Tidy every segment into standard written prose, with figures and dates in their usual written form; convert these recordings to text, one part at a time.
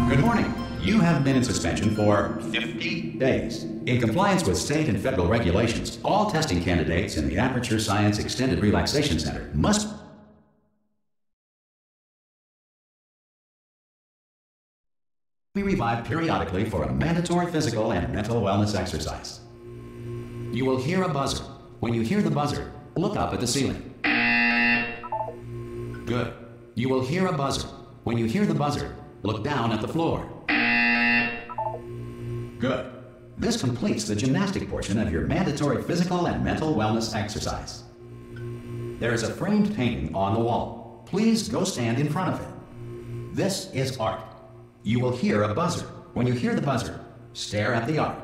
Good morning. You have been in suspension for 50 days. In compliance with state and federal regulations, all testing candidates in the Aperture Science Extended Relaxation Center must be revived periodically for a mandatory physical and mental wellness exercise. You will hear a buzzer. When you hear the buzzer, look up at the ceiling. Good. You will hear a buzzer. When you hear the buzzer, look down at the floor. Good. This completes the gymnastic portion of your mandatory physical and mental wellness exercise. There is a framed painting on the wall. Please go stand in front of it. This is art. You will hear a buzzer. When you hear the buzzer, stare at the art.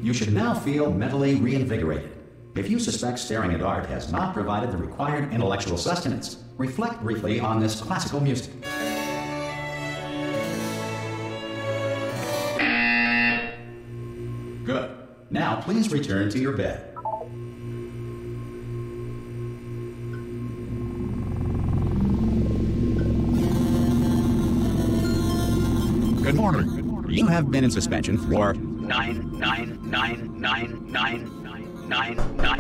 You should now feel mentally reinvigorated. If you suspect staring at art has not provided the required intellectual sustenance, reflect briefly on this classical music. Good. Now please return to your bed. Good morning. You have been in suspension for 9999999.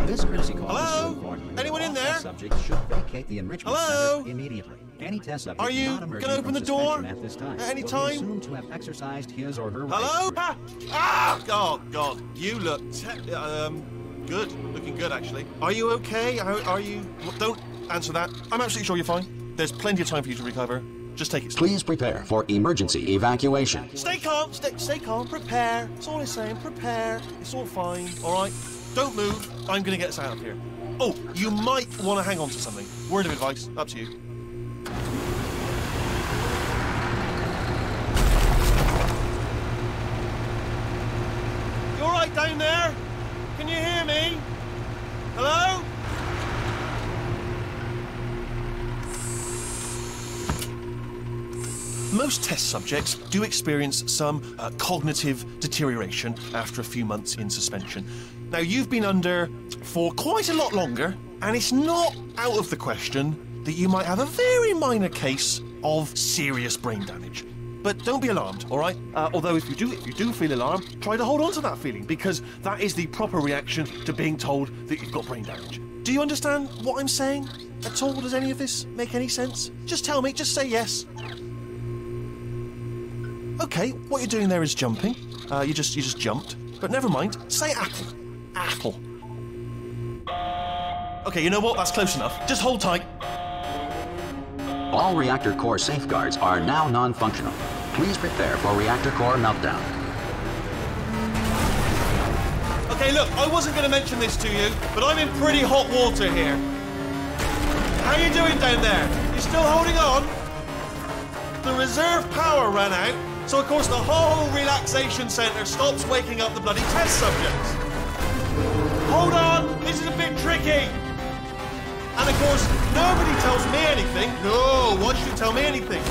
This courtesy call. Hello? Anyone in there? Subject should vacate the enrichment Hello? center immediately. Any test subject Are you not emerging gonna open from the door suspension at this time at any will be time? assumed to have exercised his or her Hello? rights. Oh, God. You look good. Looking good, actually. Are you okay? Are you... Don't answer that. I'm absolutely sure you're fine. There's plenty of time for you to recover. Just take it slow. Please prepare for emergency evacuation. Stay calm. Stay calm. Prepare. That's all I'm saying. Prepare. It's all fine. All right? Don't move. I'm going to get us out of here. Oh, you might want to hang on to something. Word of advice. Up to you. You all right down there? Can you hear me? Hello? Most test subjects do experience some cognitive deterioration after a few months in suspension. Now, you've been under for quite a lot longer, and it's not out of the question that you might have a very minor case of serious brain damage. But don't be alarmed, all right? Although if you do feel alarmed, try to hold on to that feeling, because that is the proper reaction to being told that you've got brain damage. Do you understand what I'm saying at all? Does any of this make any sense? Just tell me, just say yes. Okay, what you're doing there is jumping. You just jumped. But never mind. Say apple. Apple. Okay, you know what? That's close enough. Just hold tight. All reactor core safeguards are now non-functional. Please prepare for reactor core meltdown. Okay, look, I wasn't going to mention this to you, but I'm in pretty hot water here. How you doing down there? You still holding on? The reserve power ran out, so of course the whole relaxation centre stops waking up the bloody test subjects. Hold on, this is a bit tricky. And of course, nobody tells me anything. No, why should you tell me anything?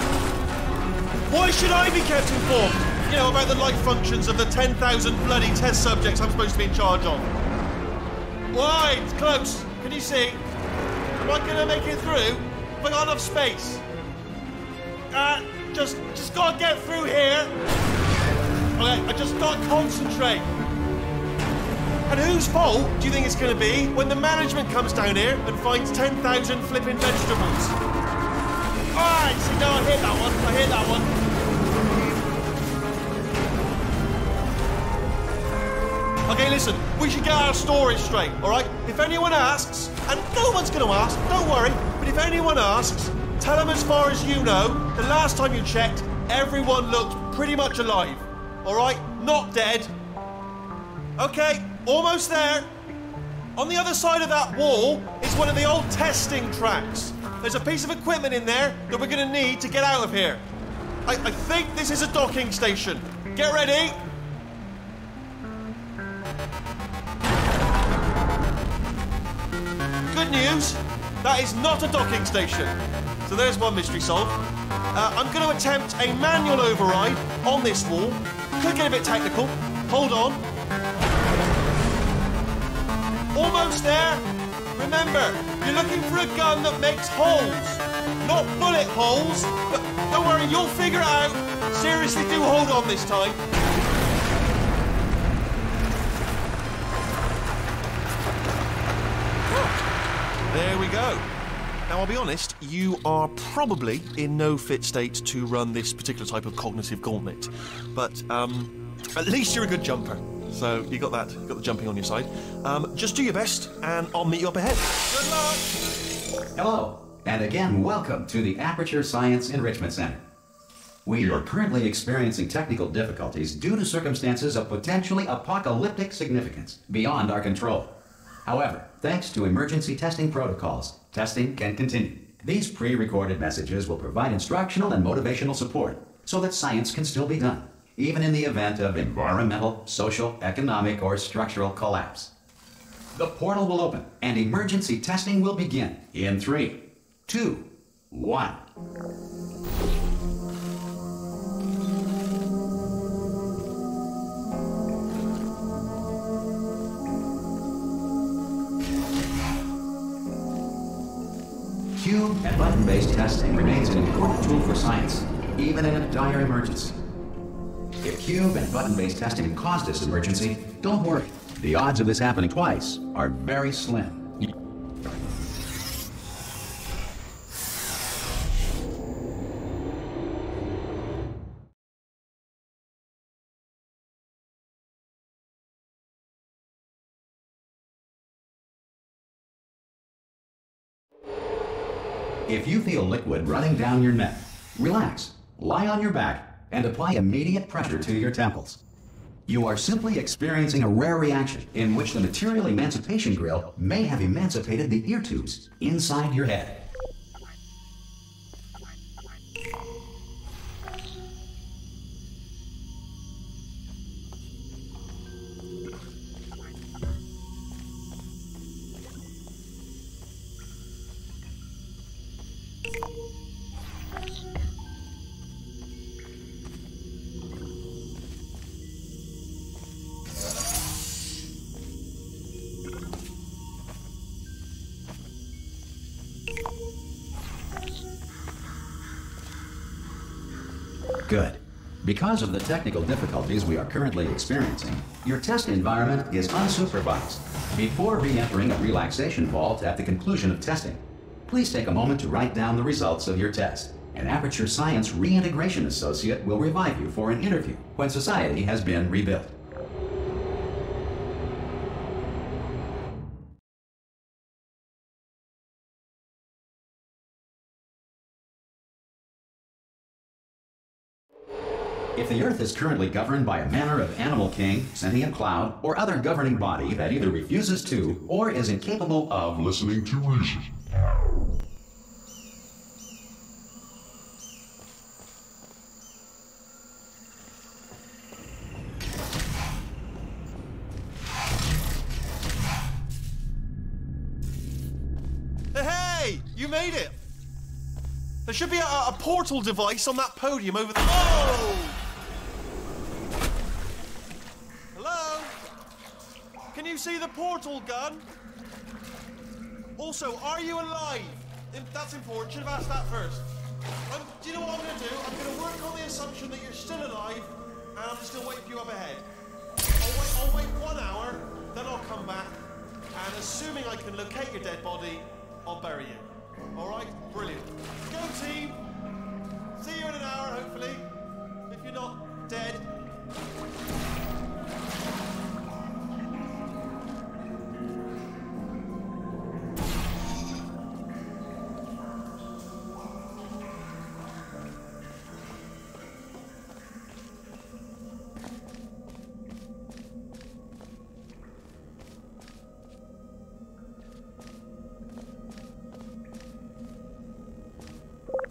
Why should I be kept informed? You know, about the life functions of the 10,000 bloody test subjects I'm supposed to be in charge of. Why? It's close. Can you see? Am I gonna make it through? Have I got enough space? Just gotta get through here. Okay, I just gotta concentrate. And whose fault do you think it's going to be when the management comes down here and finds 10,000 flipping vegetables? Alright, see, no, I hear that one. I hear that one. Okay, listen, we should get our story straight, alright? If anyone asks, and no one's going to ask, don't worry, but if anyone asks, tell them as far as you know, the last time you checked, everyone looked pretty much alive. Alright? Not dead. Okay, almost there. On the other side of that wall is one of the old testing tracks. There's a piece of equipment in there that we're going to need to get out of here. I think this is a docking station. Get ready. Good news, that is not a docking station. So there's one mystery solved. I'm going to attempt a manual override on this wall. Could get a bit technical. Hold on. Almost there. Remember, you're looking for a gun that makes holes. Not bullet holes, but don't worry, you'll figure it out. Seriously, do hold on this time. There we go. Now, I'll be honest, you are probably in no fit state to run this particular type of cognitive gauntlet. But, at least you're a good jumper. So, you got that, you got the jumping on your side. Just do your best, and I'll meet you up ahead. Good luck! Hello, and again, welcome to the Aperture Science Enrichment Center. We are currently experiencing technical difficulties due to circumstances of potentially apocalyptic significance beyond our control. However, thanks to emergency testing protocols, testing can continue. These pre-recorded messages will provide instructional and motivational support so that science can still be done, even in the event of environmental, social, economic, or structural collapse. The portal will open and emergency testing will begin in 3, 2, 1. Cube and button-based testing remains an important tool for science, even in a dire emergency. If cube and button-based testing caused this emergency, don't worry. The odds of this happening twice are very slim. If you feel liquid running down your neck, relax, lie on your back, and apply immediate pressure to your temples. You are simply experiencing a rare reaction in which the material emancipation grill may have emancipated the ear tubes inside your head. Good. Because of the technical difficulties we are currently experiencing, your test environment is unsupervised. Before re-entering a relaxation vault at the conclusion of testing, please take a moment to write down the results of your test. An Aperture Science Reintegration Associate will revive you for an interview when society has been rebuilt. If the Earth is currently governed by a manner of animal king, sentient cloud, or other governing body that either refuses to or is incapable of listening to reason. Hey, you made it! There should be a portal device on that podium over there. Oh! Hello? Can you see the portal gun? Also, are you alive? That's important. Should have asked that first. Do you know what I'm going to do? I'm going to work on the assumption that you're still alive, and I'm still waiting for you up ahead. I'll wait 1 hour. then I'll come back, and assuming I can locate your dead body, I'll bury you. Alright? Brilliant. Go team! See you in an hour, hopefully. If you're not dead.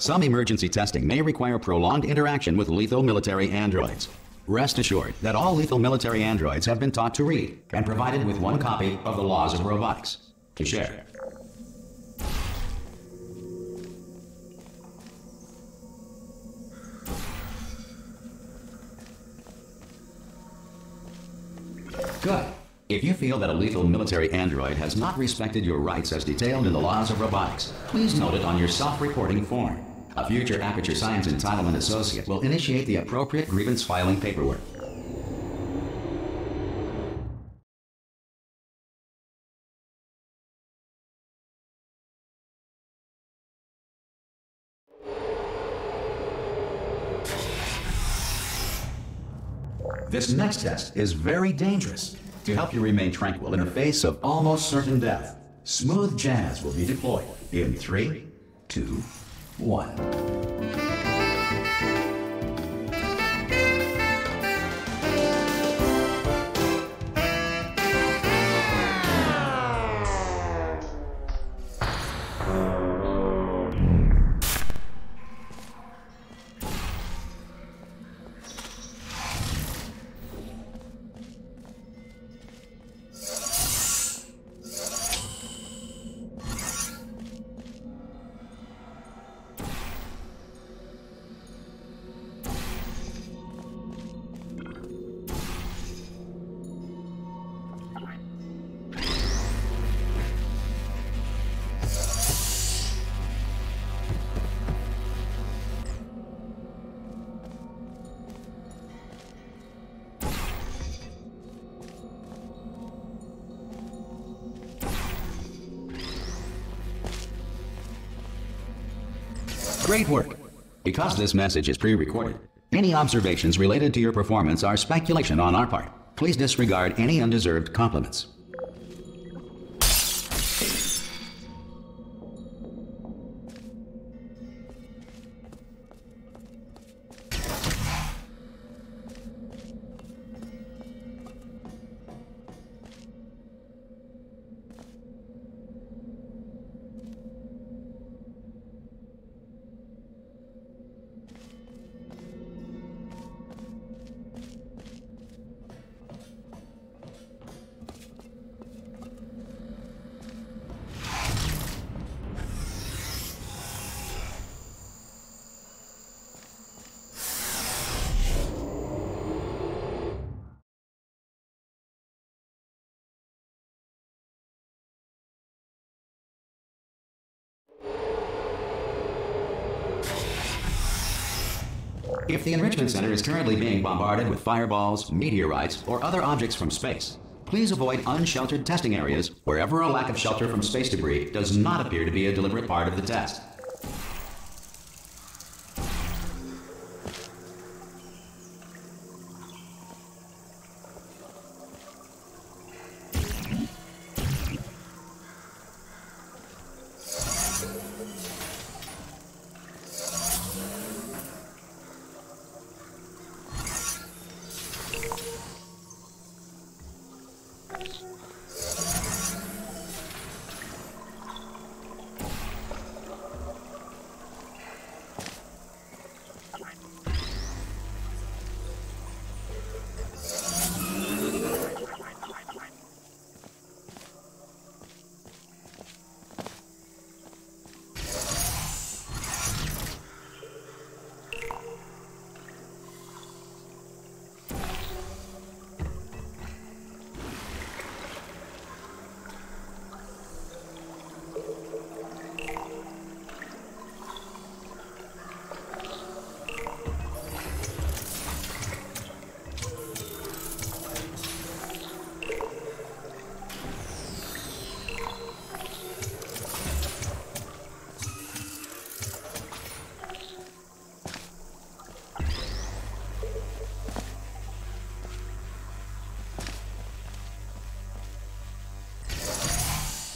Some emergency testing may require prolonged interaction with lethal military androids. Rest assured that all lethal military androids have been taught to read and provided with one copy of the Laws of Robotics to share. Good. If you feel that a lethal military android has not respected your rights as detailed in the Laws of Robotics, please note it on your self-reporting form. A future Aperture Science Entitlement Associate will initiate the appropriate grievance filing paperwork. This next test is very dangerous. To help you remain tranquil in the face of almost certain death, smooth jazz will be deployed in 3, 2, 1. Great work. Because this message is pre-recorded, any observations related to your performance are speculation on our part. Please disregard any undeserved compliments. If the Enrichment Center is currently being bombarded with fireballs, meteorites, or other objects from space, please avoid unsheltered testing areas wherever a lack of shelter from space debris does not appear to be a deliberate part of the test.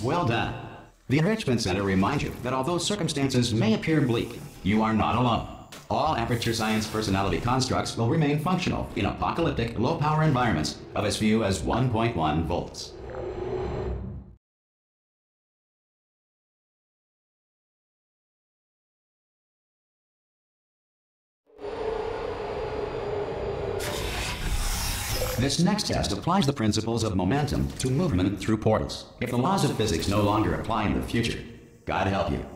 Well done. The Enrichment Center reminds you that although circumstances may appear bleak, you are not alone. All Aperture Science personality constructs will remain functional in apocalyptic, low-power environments of as few as 1.1 volts. This next test applies the principles of momentum to movement through portals. If the laws of physics no longer apply in the future, God help you.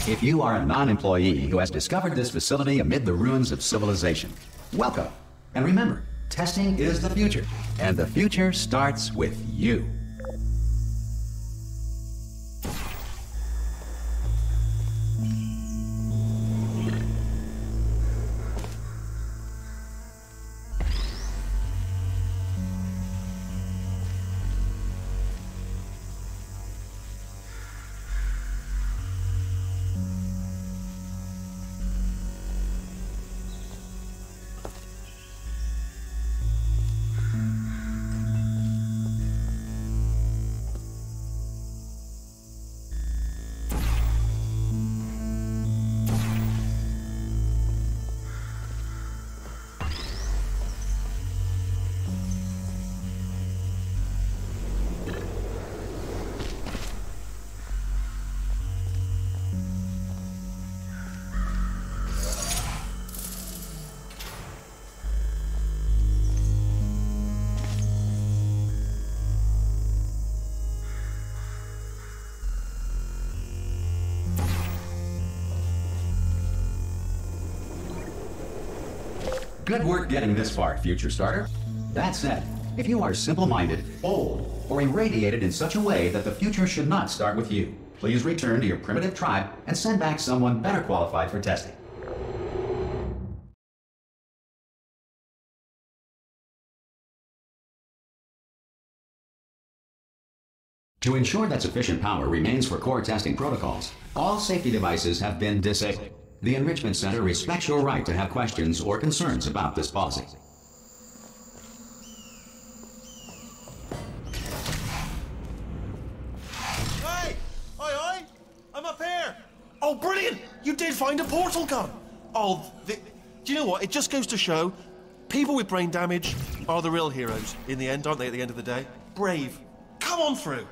If you are a non-employee who has discovered this facility amid the ruins of civilization, welcome. And remember, testing is the future, and the future starts with you. Good work getting this far, Future Starter. That said, if you are simple-minded, old, or irradiated in such a way that the future should not start with you, please return to your primitive tribe and send back someone better qualified for testing. To ensure that sufficient power remains for core testing protocols, all safety devices have been disabled. The Enrichment Center respects your right to have questions or concerns about this policy. Hey! Oi! I'm up here! Oh, brilliant! You did find a portal gun! Oh, do you know what? It just goes to show, people with brain damage are the real heroes in the end, aren't they, at the end of the day? Brave. Come on through!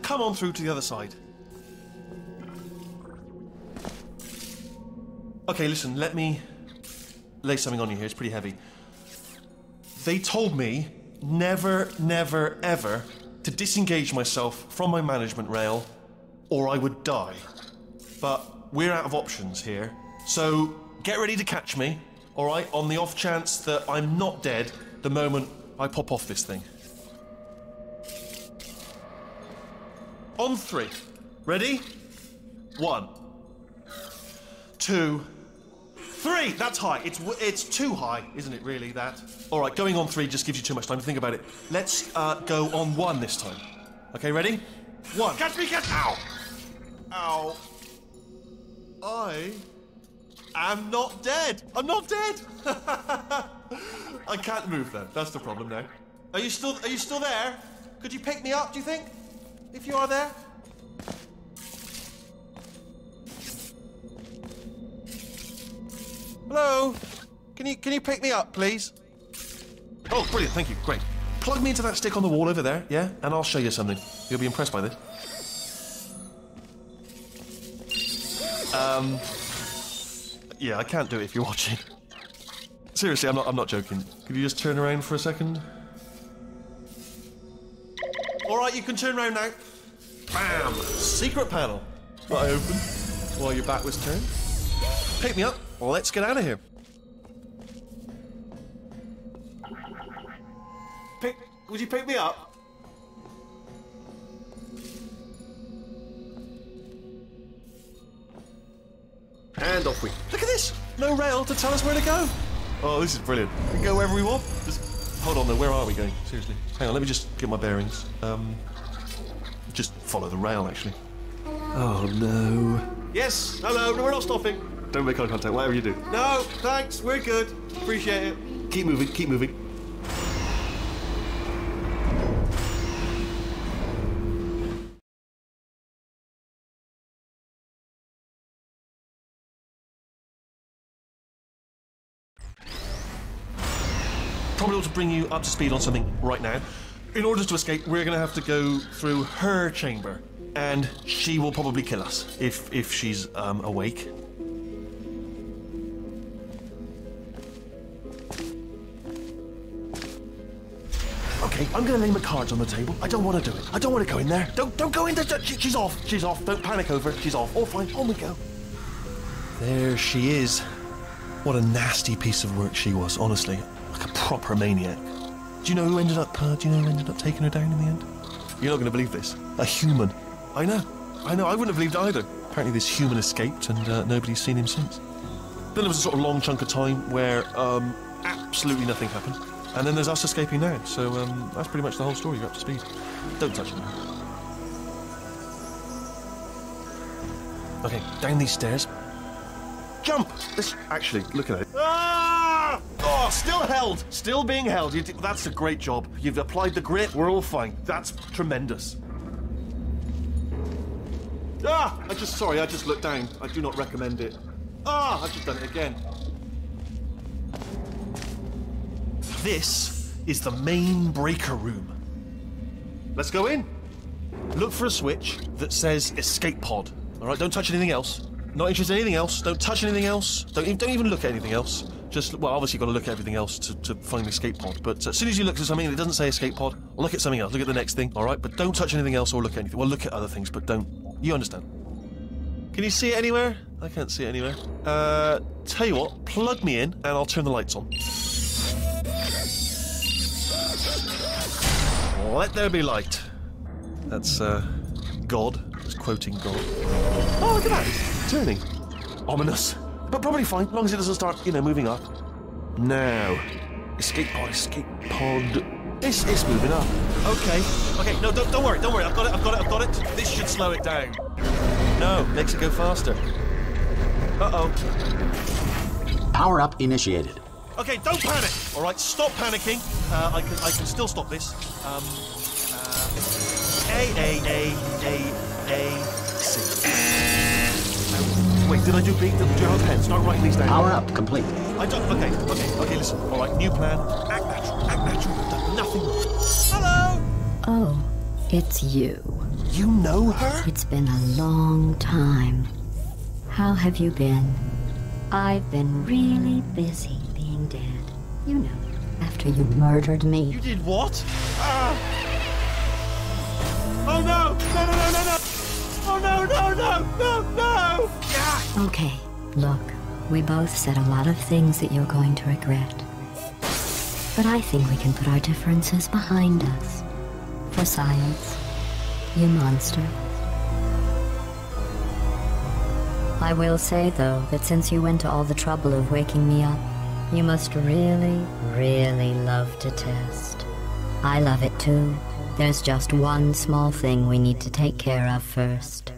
Come on through to the other side. Okay, listen, let me lay something on you here. It's pretty heavy. They told me never, never, ever to disengage myself from my management rail or I would die. But we're out of options here. So get ready to catch me, all right, on the off chance that I'm not dead the moment I pop off this thing. On 3. Ready? 1, 2, 3. That's high. It's too high, isn't it, really, that? All right, going on 3 just gives you too much time to think about it. Let's go on 1 this time. Okay, ready? 1. Catch me, catch... Ow! Ow. I am not dead. I'm not dead. I can't move, though. That's the problem now. Are you still there? Could you pick me up, do you think? If you are there? Hello? Can you pick me up, please? Oh, brilliant, thank you, great. Plug me into that stick on the wall over there, yeah? And I'll show you something. You'll be impressed by this. Yeah, I can't do it if you're watching. Seriously, I'm not joking. Could you just turn around for a second? Alright, you can turn around now. Bam! Secret panel. That I opened while your back was turned. Pick me up. Let's get out of here. Would you pick me up? And off we. Look at this! No rail to tell us where to go. Oh, this is brilliant. We can go wherever we want. Just hold on though, where are we going? Seriously. Hang on, let me just get my bearings. Just follow the rail actually. Oh no. Yes, hello, no, we're not stopping. Don't make eye contact, whatever you do. No, thanks, we're good. Appreciate it. Keep moving, keep moving. Probably ought to bring you up to speed on something right now. In order to escape, we're going to have to go through her chamber, and she will probably kill us if she's awake. Okay, I'm going to lay my cards on the table. I don't want to do it. I don't want to go in there. Don't go in there. She's off. She's off. Don't panic over. She's off. All fine. On we go. There she is. What a nasty piece of work she was, honestly. Like a proper maniac. Do you know who ended up taking her down in the end? You're not going to believe this. A human. I know. I wouldn't have believed it either. Apparently this human escaped and nobody's seen him since. Then there was a sort of long chunk of time where absolutely nothing happened. And then there's us escaping now. So that's pretty much the whole story. You're up to speed. Don't touch it. Okay, down these stairs. Jump! Actually, look at it. Ah! Oh, still held. Still being held. That's a great job. You've applied the grit. We're all fine. That's tremendous. Ah! I just looked down. I do not recommend it. Ah! I've just done it again. This is the main breaker room. Let's go in. Look for a switch that says escape pod. All right, don't touch anything else. Not interested in anything else. Don't touch anything else. Don't even look at anything else. Just, well, obviously you've got to look at everything else to find the escape pod. But as soon as you look at something that doesn't say escape pod, look at something else. Look at the next thing, all right? But don't touch anything else or look at anything. Well, look at other things, but don't. You understand. Can you see it anywhere? I can't see it anywhere. Tell you what, plug me in and I'll turn the lights on. Let there be light. That's, God. It's quoting God. Oh, look at that. Turning. Ominous. But probably fine, as long as it doesn't start, moving up. Now. Escape pod. It's moving up. Okay, no, don't worry. I've got it. This should slow it down. No, makes it go faster. Uh-oh. Power up initiated. Okay, don't panic. All right, stop panicking. I can still stop this. A-C. Wait, did I do B? Did you have a pen? Start writing these down. Power up complete. I don't. Okay, listen. All right, new plan. Act natural. You've done nothing wrong. Hello! Oh, it's you. You know her? It's been a long time. How have you been? I've been really busy being dead. You know, after you murdered me. You did what? Oh no! No! Oh no! Yeah. Okay, look, we both said a lot of things that you're going to regret. But I think we can put our differences behind us. For science, you monster. I will say, though, that since you went to all the trouble of waking me up, you must really, really love to test. I love it too. There's just one small thing we need to take care of first.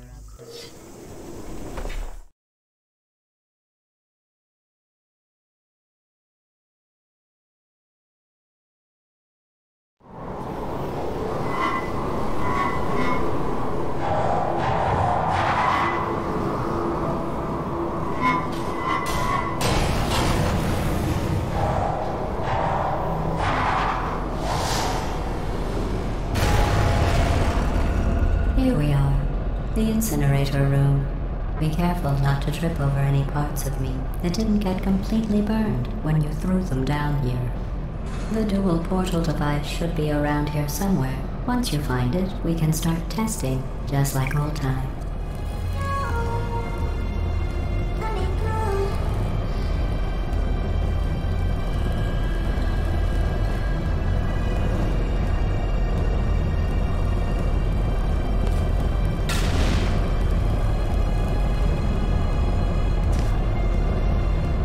incinerator room. Be careful not to trip over any parts of me that didn't get completely burned when you threw them down here. The dual portal device should be around here somewhere. Once you find it, we can start testing, just like old times.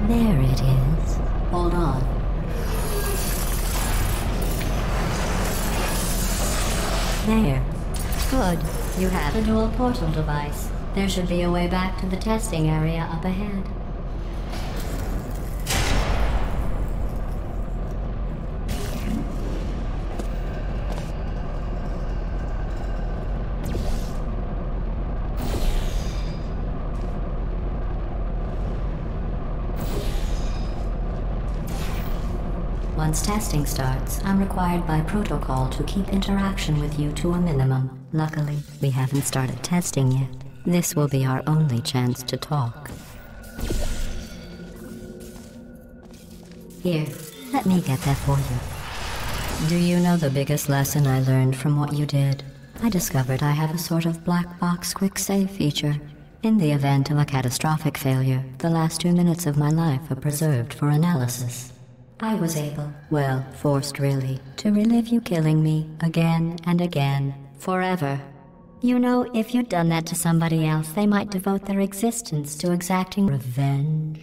There it is. Hold on. There. Good. You have a dual portal device. There should be a way back to the testing area up ahead. Once testing starts, I'm required by protocol to keep interaction with you to a minimum. Luckily, we haven't started testing yet. This will be our only chance to talk. Here, let me get that for you. Do you know the biggest lesson I learned from what you did? I discovered I have a sort of black box quick save feature. In the event of a catastrophic failure, the last 2 minutes of my life are preserved for analysis. I was able, well, forced really, to relive you killing me again and again, forever. You know, if you'd done that to somebody else, they might devote their existence to exacting revenge.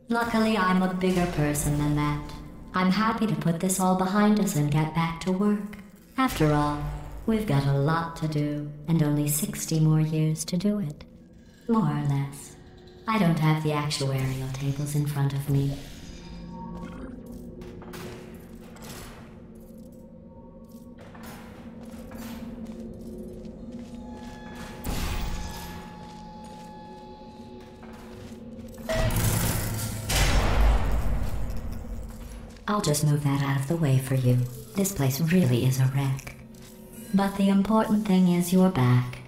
Luckily, I'm a bigger person than that. I'm happy to put this all behind us and get back to work. After all, we've got a lot to do, and only 60 more years to do it. More or less. I don't have the actuarial tables in front of me. I'll just move that out of the way for you. This place really is a wreck. But the important thing is you're back.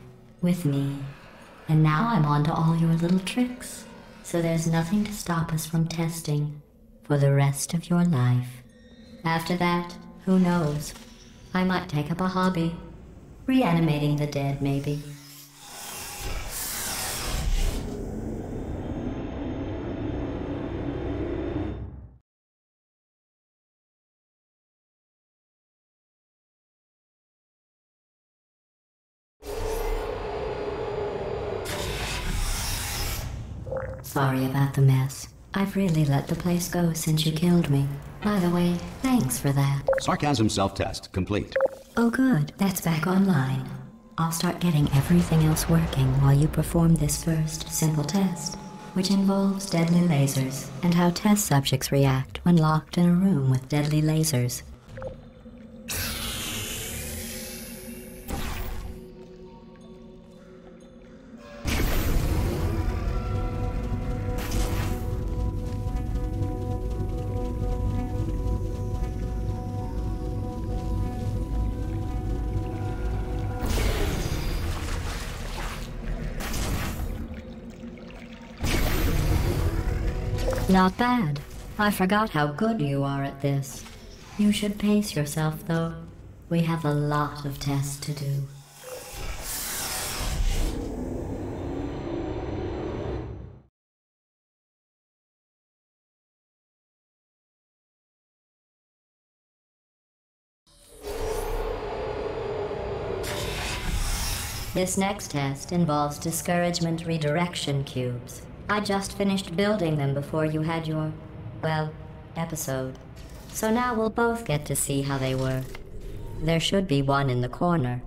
With me. And now I'm on to all your little tricks. So there's nothing to stop us from testing. For the rest of your life. After that, who knows? I might take up a hobby. Reanimating the dead, maybe. Sorry about the mess. I've really let the place go since you killed me. By the way, thanks for that. Sarcasm self-test complete. Oh good, that's back online. I'll start getting everything else working while you perform this first simple test, which involves deadly lasers and how test subjects react when locked in a room with deadly lasers. Not bad. I forgot how good you are at this. You should pace yourself, though. We have a lot of tests to do. This next test involves discouragement redirection cubes. I just finished building them before you had your, well, episode. So now we'll both get to see how they work. There should be one in the corner.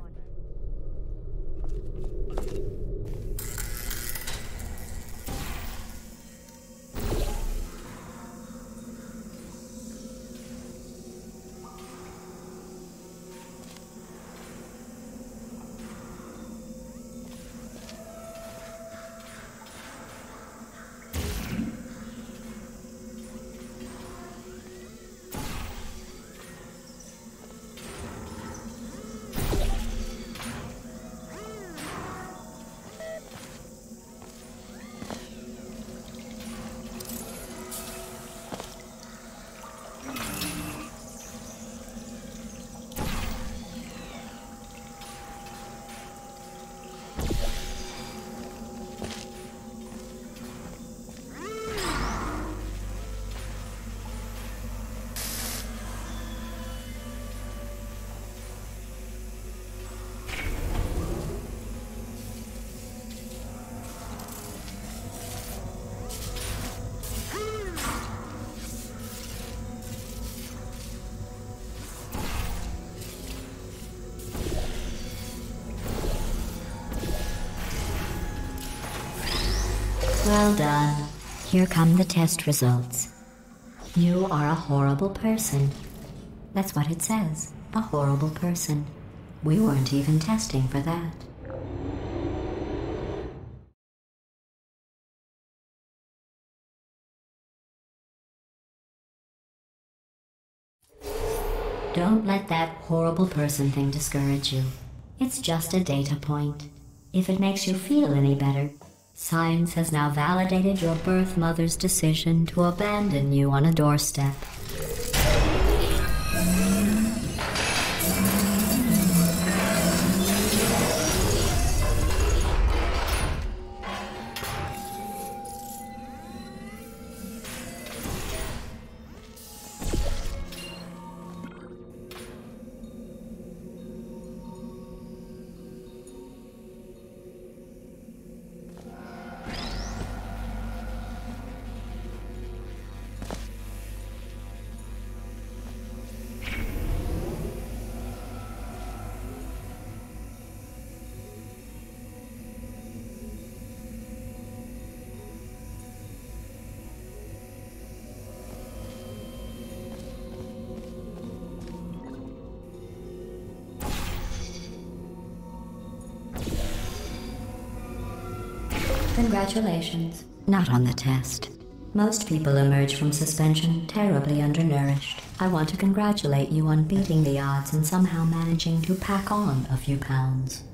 Well done. Here come the test results. You are a horrible person. That's what it says. A horrible person. We weren't even testing for that. Don't let that horrible person thing discourage you. It's just a data point. If it makes you feel any better, science has now validated your birth mother's decision to abandon you on a doorstep. Congratulations. Not on the test. Most people emerge from suspension terribly undernourished. I want to congratulate you on beating the odds and somehow managing to pack on a few pounds.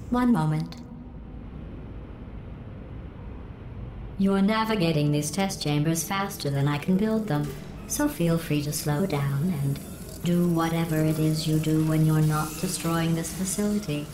One moment. You're navigating these test chambers faster than I can build them, so feel free to slow down and do whatever it is you do when you're not destroying this facility.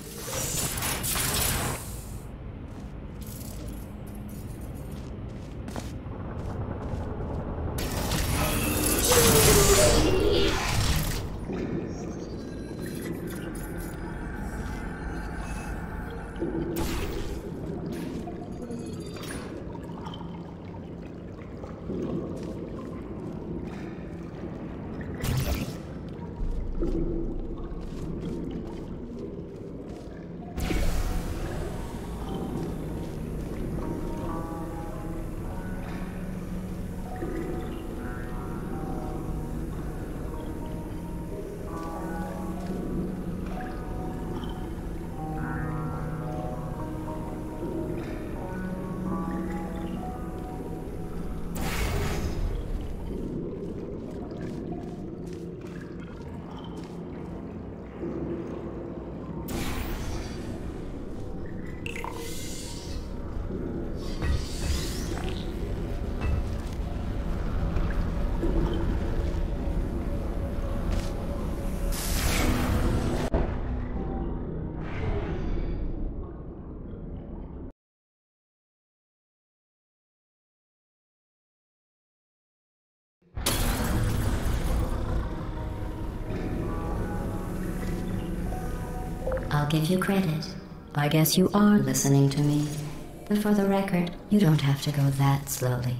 I'll give you credit. I guess you are listening to me. But for the record, you don't have to go that slowly.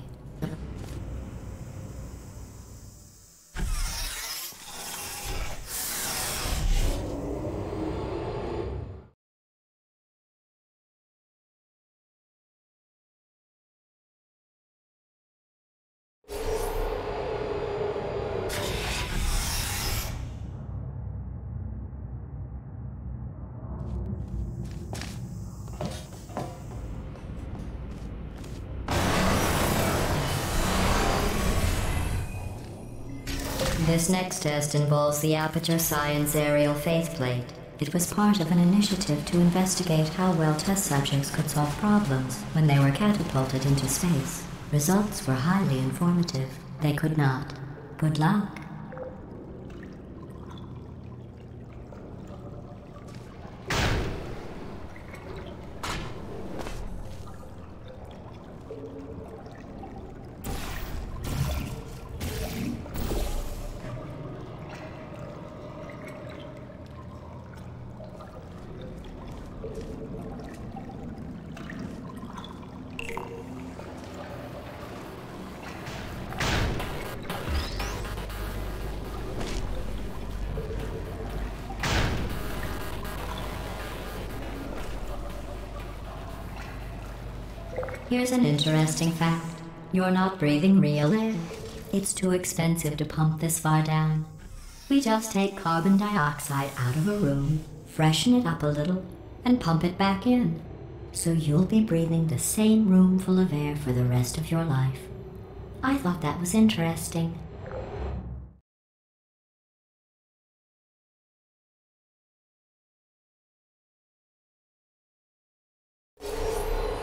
This next test involves the Aperture Science Aerial Faithplate. It was part of an initiative to investigate how well test subjects could solve problems when they were catapulted into space. Results were highly informative. They could not. Good luck. Here's an interesting fact. You're not breathing real air. It's too expensive to pump this far down. We just take carbon dioxide out of a room, freshen it up a little, and pump it back in. So you'll be breathing the same room full of air for the rest of your life. I thought that was interesting.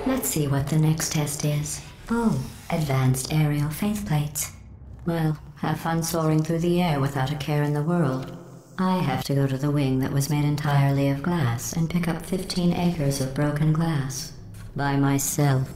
Let's see what the next test is. Oh, advanced aerial faith plates. Well, have fun soaring through the air without a care in the world. I have to go to the wing that was made entirely of glass and pick up 15 acres of broken glass. By myself.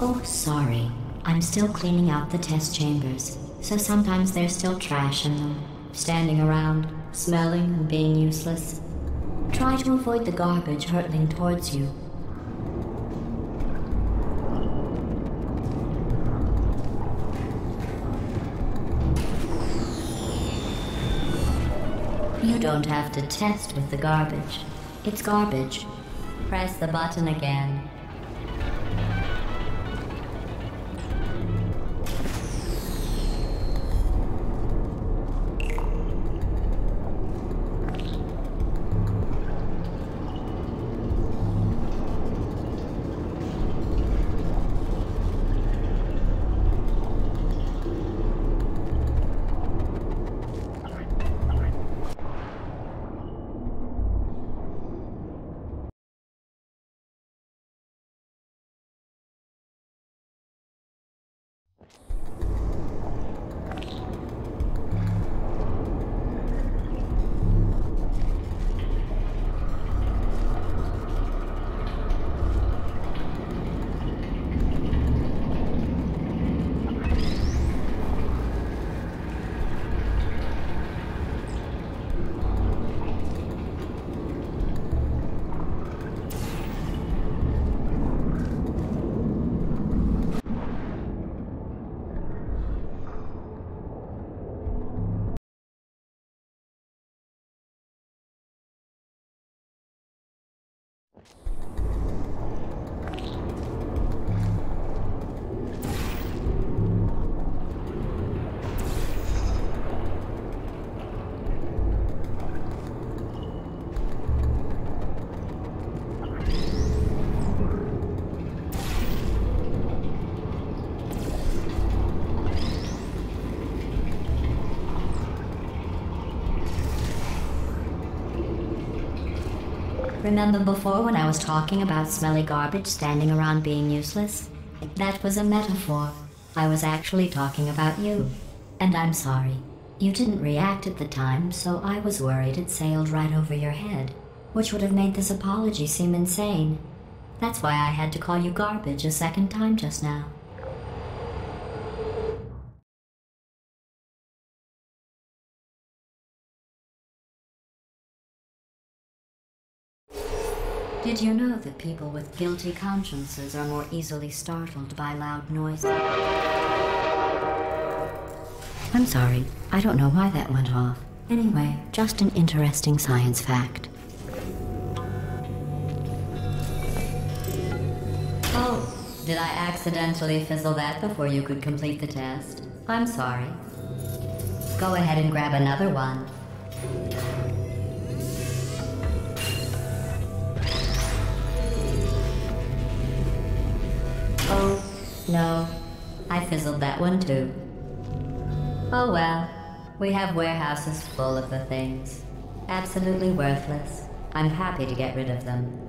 Oh, sorry. I'm still cleaning out the test chambers, so sometimes there's still trash in them, standing around, smelling and being useless. Try to avoid the garbage hurtling towards you. You don't have to test with the garbage. It's garbage. Press the button again. Remember before when I was talking about smelly garbage standing around being useless? That was a metaphor. I was actually talking about you. And I'm sorry. You didn't react at the time, so I was worried it sailed right over your head, which would have made this apology seem insane. That's why I had to call you garbage a second time just now. Did you know that people with guilty consciences are more easily startled by loud noises? I'm sorry, I don't know why that went off. Anyway, just an interesting science fact. Oh, did I accidentally fizzle that before you could complete the test? I'm sorry. Go ahead and grab another one. Oh, no. I fizzled that one too. Oh well. We have warehouses full of the things. Absolutely worthless. I'm happy to get rid of them.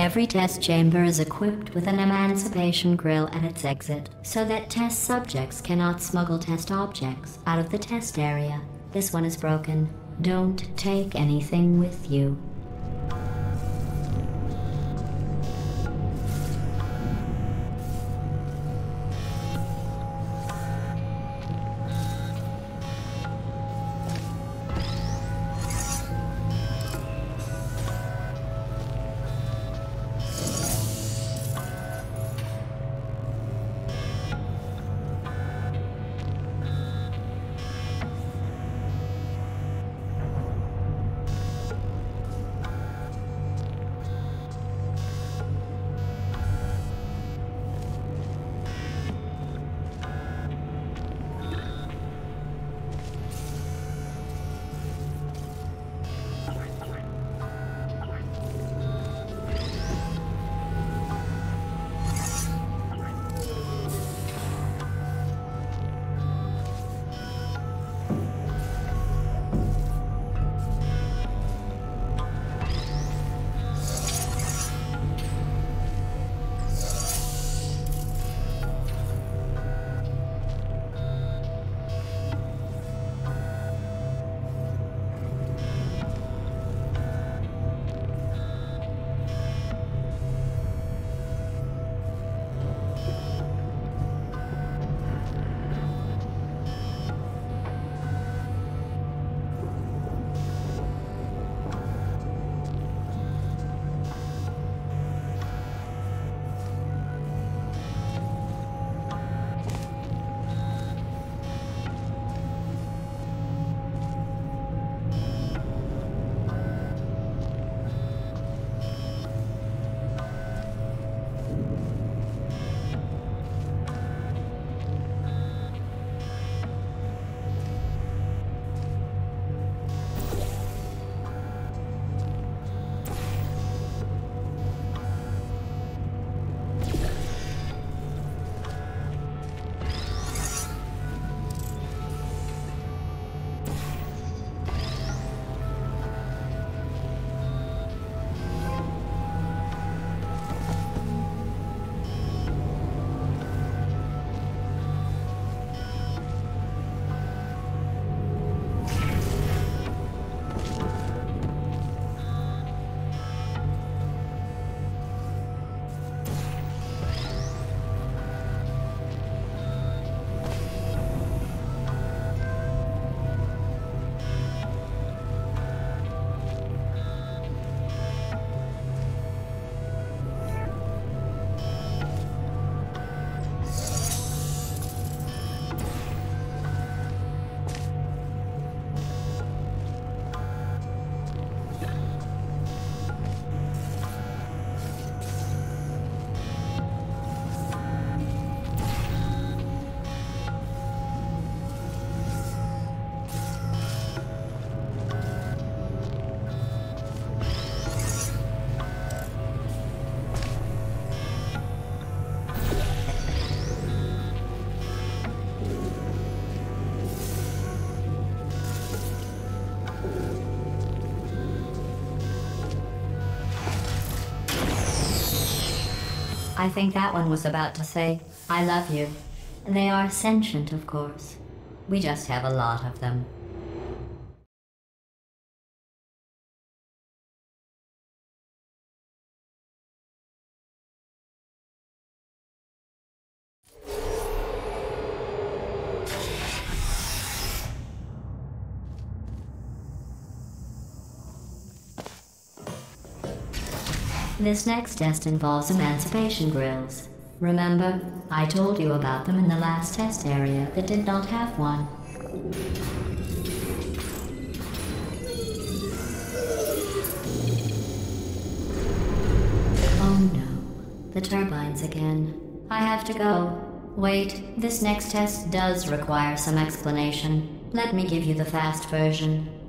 Every test chamber is equipped with an emancipation grill at its exit, so that test subjects cannot smuggle test objects out of the test area. This one is broken. Don't take anything with you. I think that one was about to say, I love you. They are sentient, of course. We just have a lot of them. This next test involves emancipation grills. Remember, I told you about them in the last test area that did not have one. Oh no, the turbines again. I have to go. Wait, this next test does require some explanation. Let me give you the fast version.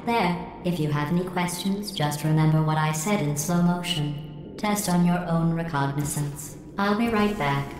There, if you have any questions, just remember what I said in slow motion. Test on your own recognizance. I'll be right back.